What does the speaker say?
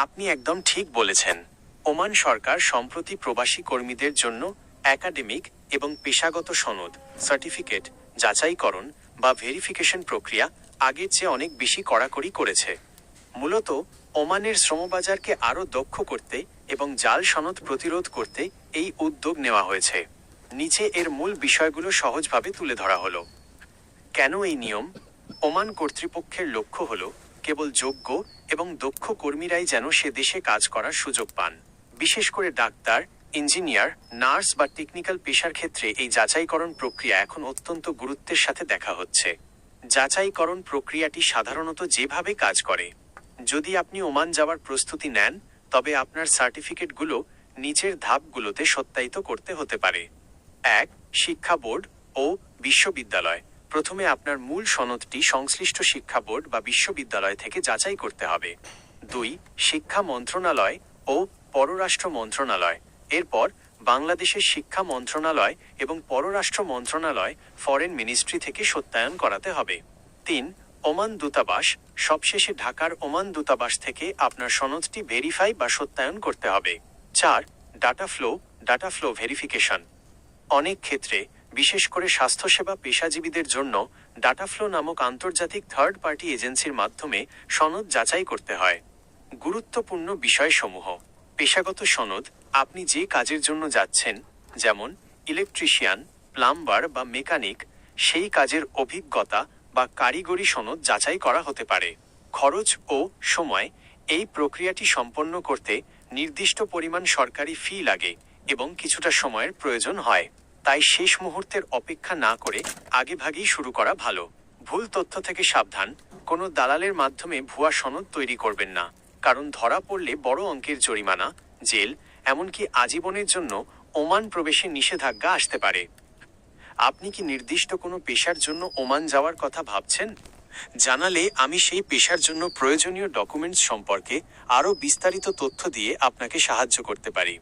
আপনি একদম ঠিক বলেছেন। ওমান সরকার সম্প্রতি প্রবাসী কর্মীদের জন্য একাডেমিক এবং পেশাগত সনদ, সার্টিফিকেট, যাচাইকরণ বা ভেরিফিকেশন প্রক্রিয়া আগের চেয়ে অনেক বেশি কড়াকড়ি করেছে। মূলত ওমানের শ্রমবাজারকে আরও দক্ষ করতে এবং জাল সনদ প্রতিরোধ করতে এই উদ্যোগ নেওয়া হয়েছে। নিচে এর মূল বিষয়গুলো সহজভাবে তুলে ধরা হলো। কেন এই নিয়ম? ওমান কর্তৃপক্ষের লক্ষ্য হল কেবল যোগ্য এবং দক্ষ কর্মীরাই যেন সে দেশে কাজ করার সুযোগ পান। বিশেষ করে ডাক্তার, ইঞ্জিনিয়ার, নার্স বা টেকনিক্যাল পেশার ক্ষেত্রে এই যাচাইকরণ প্রক্রিয়া এখন অত্যন্ত গুরুত্বের সাথে দেখা হচ্ছে। যাচাইকরণ প্রক্রিয়াটি সাধারণত যেভাবে কাজ করে, যদি আপনি ওমান যাওয়ার প্রস্তুতি নেন, তবে আপনার সার্টিফিকেটগুলো নিচের ধাপগুলোতে সত্যায়িত করতে হতে পারে। ১. শিক্ষা বোর্ড ও বিশ্ববিদ্যালয়। প্রথমে আপনার মূল সনদটি সংশ্লিষ্ট শিক্ষা বোর্ড বা বিশ্ববিদ্যালয় থেকে যাচাই করতে হবে। ২. শিক্ষা মন্ত্রণালয় ও পররাষ্ট্র মন্ত্রণালয়। এরপর বাংলাদেশের শিক্ষা মন্ত্রণালয় এবং পররাষ্ট্র মন্ত্রণালয়, ফরেন মিনিস্ট্রি থেকে সত্যায়ন করাতে হবে। ৩. ওমান দূতাবাস। সবশেষে ঢাকার ওমান দূতাবাস থেকে আপনার সনদটি ভেরিফাই বা সত্যায়ন করতে হবে। ৪. Data flow verification. অনেক ক্ষেত্রে, বিশেষ করে স্বাস্থ্যসেবা পেশাজীবীদের জন্য, ডাটা ফ্লো নামক আন্তর্জাতিক থার্ড পার্টি এজেন্সির মাধ্যমে সনদ যাচাই করতে হয়। গুরুত্বপূর্ণ বিষয়সমূহ: পেশাগত সনদ। আপনি যে কাজের জন্য যাচ্ছেন, যেমন ইলেকট্রিশিয়ান, প্লাম্বার বা মেকানিক, সেই কাজের অভিজ্ঞতা বা কারিগরি সনদ যাচাই করা হতে পারে। খরচ ও সময়। এই প্রক্রিয়াটি সম্পন্ন করতে নির্দিষ্ট পরিমাণ সরকারি ফি লাগে এবং কিছুটা সময়ের প্রয়োজন হয়। তাই শেষ মুহূর্তের অপেক্ষা না করে আগেভাগেই শুরু করা ভালো। ভুল তথ্য থেকে সাবধান। কোনো দালালের মাধ্যমে ভুয়া সনদ তৈরি করবেন না, কারণ ধরা পড়লে বড় অঙ্কের জরিমানা, জেল, এমনকি আজীবনের জন্য ওমান প্রবেশে নিষেধাজ্ঞা আসতে পারে। আপনি কি নির্দিষ্ট কোনো পেশার জন্য ওমান যাওয়ার কথা ভাবছেন? জানালে আমি সেই পেশার জন্য প্রয়োজনীয় ডকুমেন্টস সম্পর্কে আরও বিস্তারিত তথ্য দিয়ে আপনাকে সাহায্য করতে পারি।